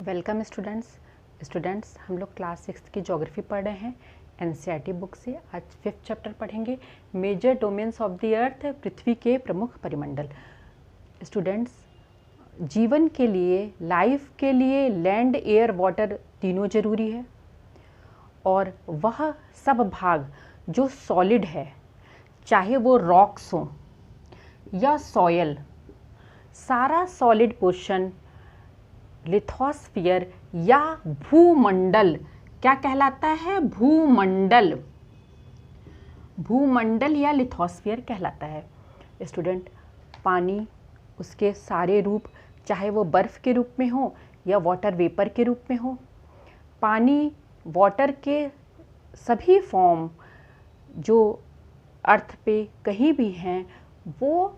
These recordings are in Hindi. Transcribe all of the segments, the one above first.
वेलकम स्टूडेंट्स हम लोग क्लास 6 की ज्योग्राफी पढ़ रहे हैं एनसीईआरटी बुक से। आज 5th चैप्टर पढ़ेंगे, major domains of the earth, पृथ्वी के प्रमुख परिमंडल। स्टूडेंट्स, जीवन के लिए, लाइफ के लिए लैंड, एयर, वाटर तीनों ज़रूरी है और वह सब भाग जो सॉलिड है, चाहे वो रॉक्स हों या सॉयल, सारा सॉलिड पोर्शन लिथोस्फीयर या भूमंडल क्या कहलाता है? भूमंडल, भूमंडल या लिथोस्फीयर कहलाता है। स्टूडेंट, पानी, उसके सारे रूप, चाहे वो बर्फ़ के रूप में हो या वाटर वेपर के रूप में हो, पानी, वाटर के सभी फॉर्म जो अर्थ पे कहीं भी हैं वो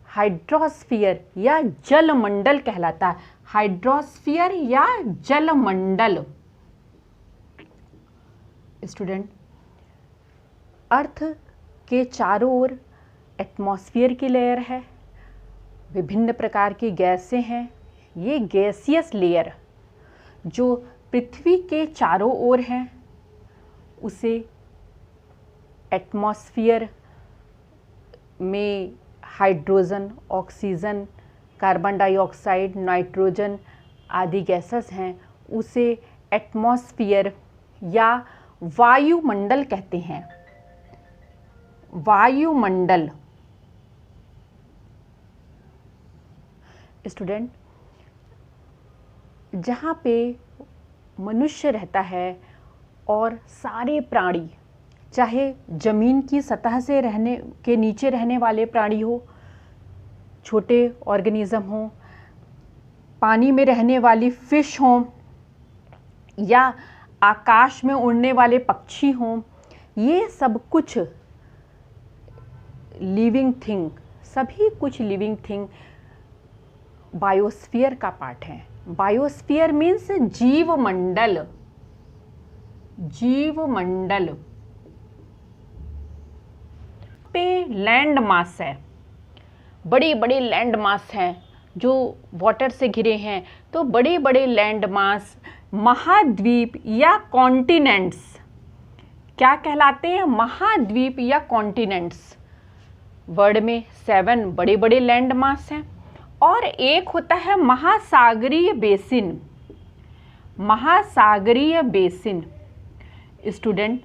हाइड्रोस्फीयर या जलमंडल कहलाता है। हाइड्रोस्फीयर या जलमंडल। स्टूडेंट, अर्थ के चारों ओर एटमॉस्फेयर की लेयर है, विभिन्न प्रकार की गैसें हैं। ये गैसियस लेयर जो पृथ्वी के चारों ओर हैं उसे एटमॉस्फेयर में hydrogen, oxygen, carbon dioxide, nitrogen आदि गैसेस हैं, उसे एटमॉस्फेयर या वायुमंडल कहते हैं। वायुमंडल। स्टूडेंट, जहाँ पे मनुष्य रहता है और सारे प्राणी, चाहे ज़मीन की सतह से रहने के नीचे रहने वाले प्राणी हो, छोटे ऑर्गेनिज्म हों, पानी में रहने वाली फिश हों या आकाश में उड़ने वाले पक्षी हों, ये सब कुछ लिविंग थिंग, सभी कुछ लिविंग थिंग बायोस्फीयर का पार्ट है। बायोस्फीयर मीन्स जीवमंडल। जीवमंडल पे लैंड मास है, बड़े बड़े लैंड मास हैं जो वाटर से घिरे हैं, तो बड़े बड़े लैंड मास महाद्वीप या कॉन्टिनेंट्स क्या कहलाते हैं? महाद्वीप या कॉन्टिनेंट्स। वर्ल्ड में 7 बड़े बड़े लैंड मास हैं और एक होता है महासागरीय बेसिन। महासागरीय बेसिन। स्टूडेंट,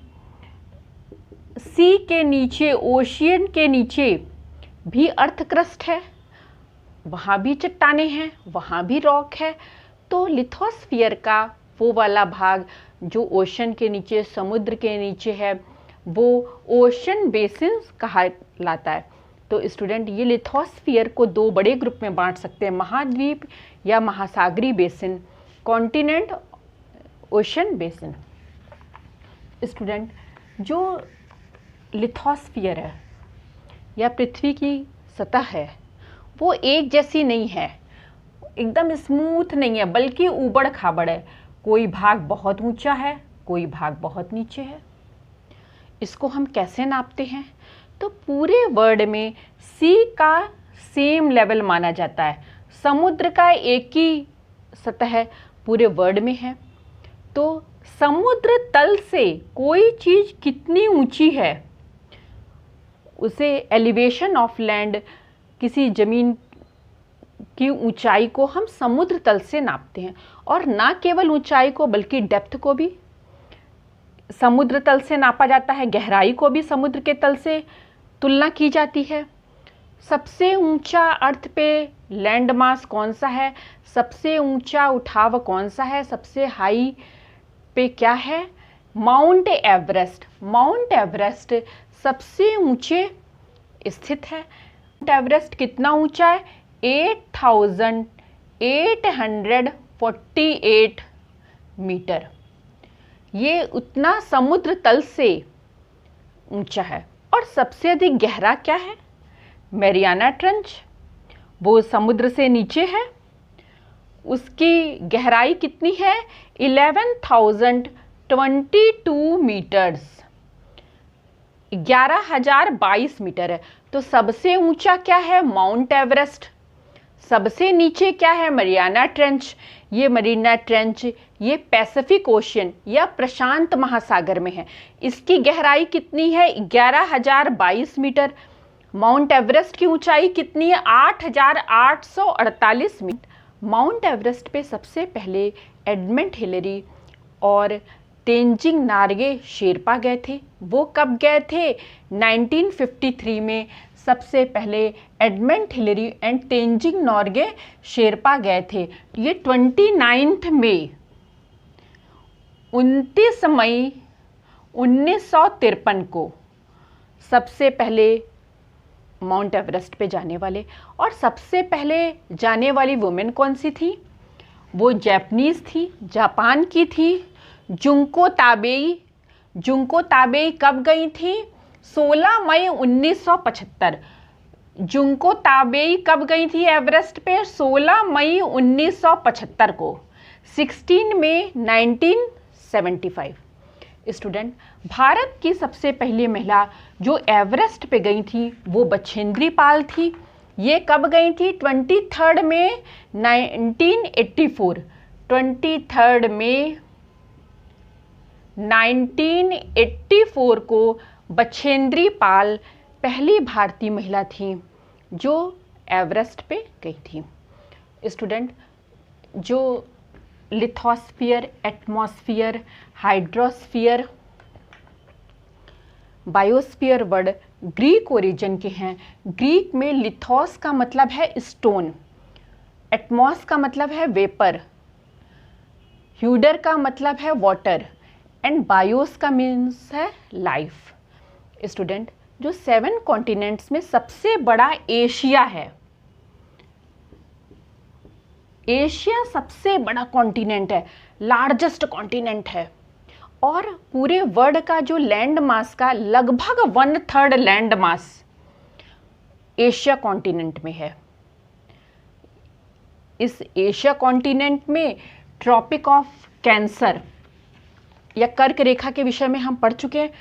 सी के नीचे, ओशियन के नीचे भी अर्थ क्रस्ट है, वहाँ भी चट्टानें हैं, वहाँ भी रॉक है। तो लिथोस्फीयर का वो वाला भाग जो ओशन के नीचे, समुद्र के नीचे है, वो ओशन बेसिन कहलाता है। तो स्टूडेंट, ये लिथोस्फीयर को 2 बड़े ग्रुप में बांट सकते हैं, महाद्वीप या महासागरीय basin, continent, ocean basin. Student, जो लिथोस्फीयर है या पृथ्वी की सतह है वो एक जैसी नहीं है, एकदम स्मूथ नहीं है, बल्कि ऊबड़ खाबड़ है। कोई भाग बहुत ऊंचा है, कोई भाग बहुत नीचे है। इसको हम कैसे नापते हैं? तो पूरे वर्ल्ड में सी का सेम लेवल माना जाता है। समुद्र का एक ही सतह पूरे वर्ल्ड में है, तो समुद्र तल से कोई चीज़ कितनी ऊंची है उसे एलिवेशन ऑफ लैंड, किसी ज़मीन की ऊंचाई को हम समुद्र तल से नापते हैं। और ना केवल ऊंचाई को बल्कि डेप्थ को भी समुद्र तल से नापा जाता है, गहराई को भी समुद्र के तल से तुलना की जाती है। सबसे ऊंचा अर्थ पे लैंड मास कौन सा है? सबसे ऊंचा उठाव कौन सा है? सबसे हाई पे क्या है? Mount Everest. माउंट एवरेस्ट सबसे ऊंचे स्थित है। माउंट एवरेस्ट कितना ऊंचा है? 8,848 मीटर। ये उतना समुद्र तल से ऊंचा है। और सबसे अधिक गहरा क्या है? मैरियाना ट्रेंच, वो समुद्र से नीचे है, उसकी गहराई कितनी है? 11,022 मीटर्स, 11,022 मीटर है। तो सबसे ऊंचा क्या है? Mount Everest. सबसे नीचे क्या है? Mariana trench. ये मरीना ट्रेंच ये पैसिफिक ओशियन या प्रशांत महासागर में है। इसकी गहराई कितनी है? 11,022 मीटर। माउंट एवरेस्ट की ऊंचाई कितनी है? 8,848 मीटर। माउंट एवरेस्ट पे सबसे पहले एडमंड हिलरी और तेंजिंग नार्गे शेरपा गए थे। वो कब गए थे? 1953 में सबसे पहले Edmund Hillary and Tenzing Norgay Sherpa गए थे। ये 29 मई 29 मई 1953 को सबसे पहले माउंट एवरेस्ट पे जाने वाले। और सबसे पहले जाने वाली वुमेन कौन सी थी? वो जापानीज थी, जापान की थी, जुंको ताबेई। जुंको ताबेई कब गई थी? 16 मई 1975। जुंको ताबेई कब गई थी एवरेस्ट पे? 16 मई 1975 को। 16 मई 1975। स्टूडेंट, भारत की सबसे पहली महिला जो एवरेस्ट पे गई थी वो बछेंद्री पाल थी। ये कब गई थी? 23 मई 1984। 23 मई 1984 को बछेंद्री पाल पहली भारतीय महिला थी जो एवरेस्ट पे गई थी। स्टूडेंट, जो lithosphere, atmosphere, hydrosphere, biosphere word Greek origin के हैं। ग्रीक में लिथोस का मतलब है स्टोन, एटमॉस का मतलब है वेपर, ह्यूडर का मतलब है वाटर एंड बायोस का मीन्स है लाइफ। स्टूडेंट, जो 7 कॉन्टिनेंट्स में सबसे बड़ा एशिया है। एशिया सबसे बड़ा कॉन्टिनेंट है, लार्जेस्ट कॉन्टिनेंट है और पूरे वर्ल्ड का जो लैंड मास का लगभग 1/3 लैंड मास एशिया कॉन्टिनेंट में है। इस एशिया कॉन्टिनेंट में ट्रॉपिक ऑफ कैंसर या कर्क रेखा के विषय में हम पढ़ चुके हैं।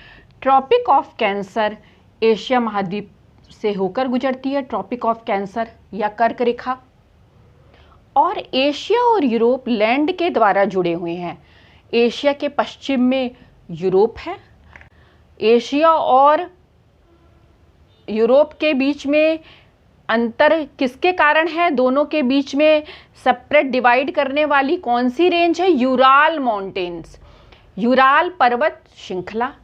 ट्रॉपिक ऑफ कैंसर एशिया महाद्वीप से होकर गुजरती है, ट्रॉपिक ऑफ कैंसर या कर्क रेखा। और एशिया और यूरोप लैंड के द्वारा जुड़े हुए हैं। एशिया के पश्चिम में यूरोप है। एशिया और यूरोप के बीच में अंतर किसके कारण है? दोनों के बीच में सेपरेट डिवाइड करने वाली कौन सी रेंज है? यूराल माउंटेन्स, यूराल पर्वत श्रृंखला।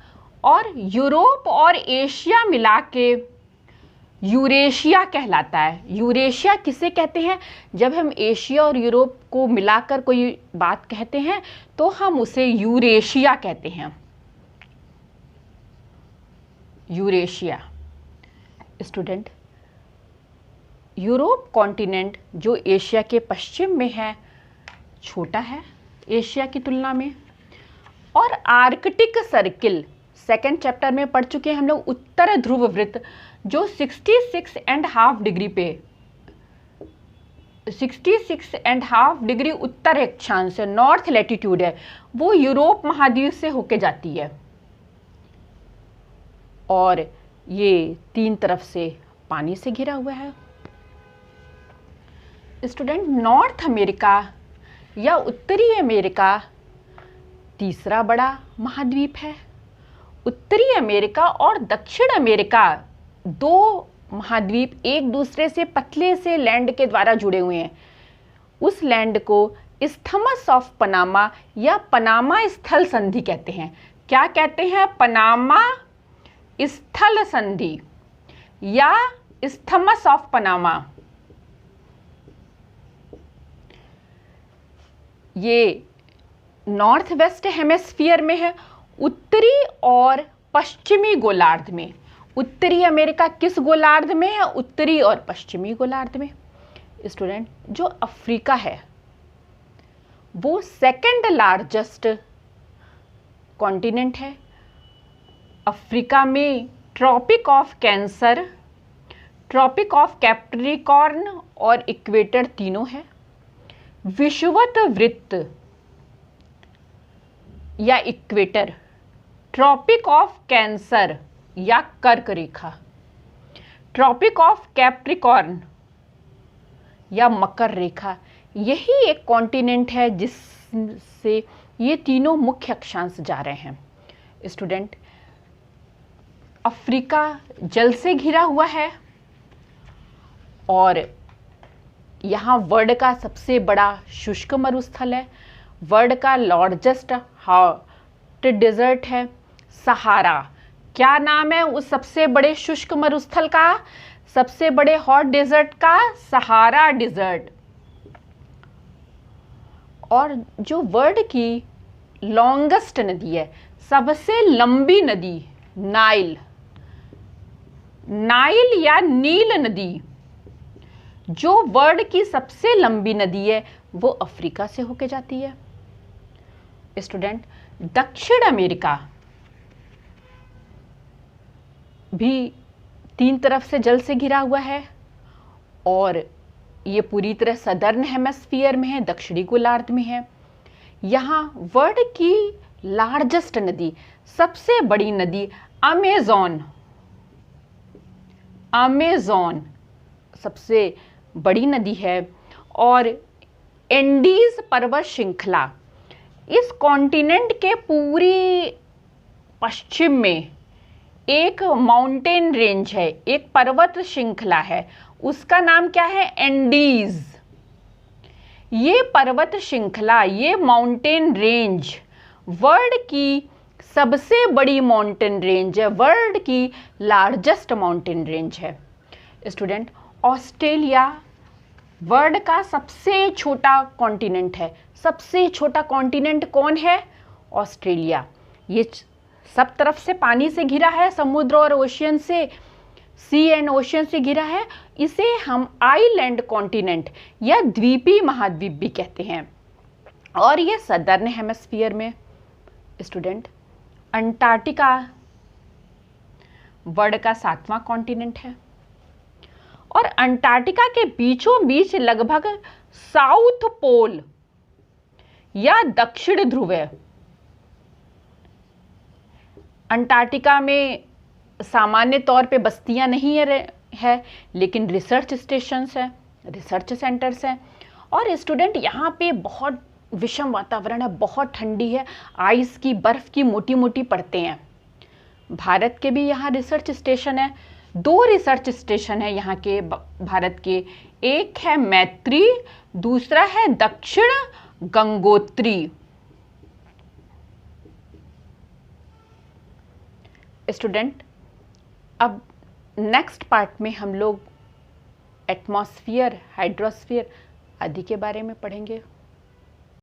और यूरोप और एशिया मिला के यूरेशिया कहलाता है। यूरेशिया किसे कहते हैं? जब हम एशिया और यूरोप को मिलाकर कोई बात कहते हैं तो हम उसे यूरेशिया कहते हैं। यूरेशिया। स्टूडेंट, यूरोप कॉन्टिनेंट जो एशिया के पश्चिम में है छोटा है एशिया की तुलना में। और आर्कटिक सर्किल 2nd चैप्टर में पढ़ चुके हैं हम लोग। उत्तर ध्रुव वृत्त जो 66.5 डिग्री पे 66.5 डिग्री उत्तर अक्षांश से नॉर्थ लैटिट्यूड है, वो यूरोप महाद्वीप से होके जाती है और ये 3 तरफ से पानी से घिरा हुआ है। स्टूडेंट, नॉर्थ अमेरिका या उत्तरी अमेरिका तीसरा बड़ा महाद्वीप है। उत्तरी अमेरिका और दक्षिण अमेरिका 2 महाद्वीप एक दूसरे से पतले से लैंड के द्वारा जुड़े हुए हैं। उस लैंड को इस्थमस ऑफ पनामा या पनामा स्थल संधि कहते हैं। क्या कहते हैं? पनामा स्थल संधि या इस्थमस ऑफ पनामा। ये नॉर्थ वेस्ट हेमिस्फीयर में है, उत्तरी और पश्चिमी गोलार्ध में। उत्तरी अमेरिका किस गोलार्ध में है? उत्तरी और पश्चिमी गोलार्ध में। स्टूडेंट, जो अफ्रीका है वो 2nd लार्जेस्ट कॉन्टिनेंट है। अफ्रीका में Tropic of Cancer, Tropic of Capricorn और इक्वेटर तीनों है। विषुवत वृत्त या इक्वेटर, ट्रॉपिक ऑफ कैंसर या कर्क रेखा, ट्रॉपिक ऑफ कैप्रिकॉर्न या मकर रेखा, यही एक कॉन्टिनेंट है जिससे ये तीनों मुख्य अक्षांश जा रहे हैं। स्टूडेंट, अफ्रीका जल से घिरा हुआ है और यहाँ वर्ल्ड का सबसे बड़ा शुष्क मरुस्थल है, वर्ल्ड का लार्जेस्ट हॉट डेजर्ट है सहारा। क्या नाम है उस सबसे बड़े शुष्क मरुस्थल का, सबसे बड़े हॉट डेजर्ट का? Sahara desert. और जो वर्ल्ड की लॉन्गेस्ट नदी है, सबसे लंबी नदी, नाइल, नाइल या नील नदी, जो वर्ल्ड की सबसे लंबी नदी है, वो अफ्रीका से होके जाती है। स्टूडेंट, दक्षिण अमेरिका भी तीन तरफ से जल से घिरा हुआ है और ये पूरी तरह सदर्न हेमिस्फीयर में है, दक्षिणी गोलार्ध में है। यहाँ वर्ल्ड की लार्जेस्ट नदी, सबसे बड़ी नदी अमेज़न, अमेज़न सबसे बड़ी नदी है। और एंडीज पर्वत श्रृंखला इस कॉन्टिनेंट के पूरी पश्चिम में एक माउंटेन रेंज है, एक पर्वत श्रृंखला है, उसका नाम क्या है? एंडीज। ये पर्वत श्रृंखला, ये माउंटेन रेंज वर्ल्ड की सबसे बड़ी माउंटेन रेंज है, वर्ल्ड की लार्जेस्ट माउंटेन रेंज है। स्टूडेंट, ऑस्ट्रेलिया वर्ल्ड का सबसे छोटा कॉन्टिनेंट है। सबसे छोटा कॉन्टिनेंट कौन है? ऑस्ट्रेलिया। ये सब तरफ से पानी से घिरा है, समुद्र और ओशियन से, सी एंड ओशियन से घिरा है। इसे हम आइलैंड कॉन्टिनेंट या द्वीपीय महाद्वीप भी कहते हैं और ये सदर्न हेमिस्फीयर में। स्टूडेंट, अंटार्कटिका वर्ल्ड का 7वां कॉन्टिनेंट है और अंटार्कटिका के बीचों बीच लगभग साउथ पोल या दक्षिण ध्रुव है। अंटार्कटिका में सामान्य तौर पे बस्तियां नहीं है, लेकिन रिसर्च स्टेशंस हैं, रिसर्च सेंटर्स हैं। और स्टूडेंट, यहाँ पे बहुत विषम वातावरण है, बहुत ठंडी है, आइस की, बर्फ की मोटी मोटी परतें हैं। भारत के भी यहाँ रिसर्च स्टेशन है, 2 रिसर्च स्टेशन है यहाँ के भारत के, एक है मैत्री, दूसरा है दक्षिण गंगोत्री। स्टूडेंट, अब नेक्स्ट पार्ट में हम लोग एटमॉस्फेयर, हाइड्रोस्फीयर आदि के बारे में पढ़ेंगे।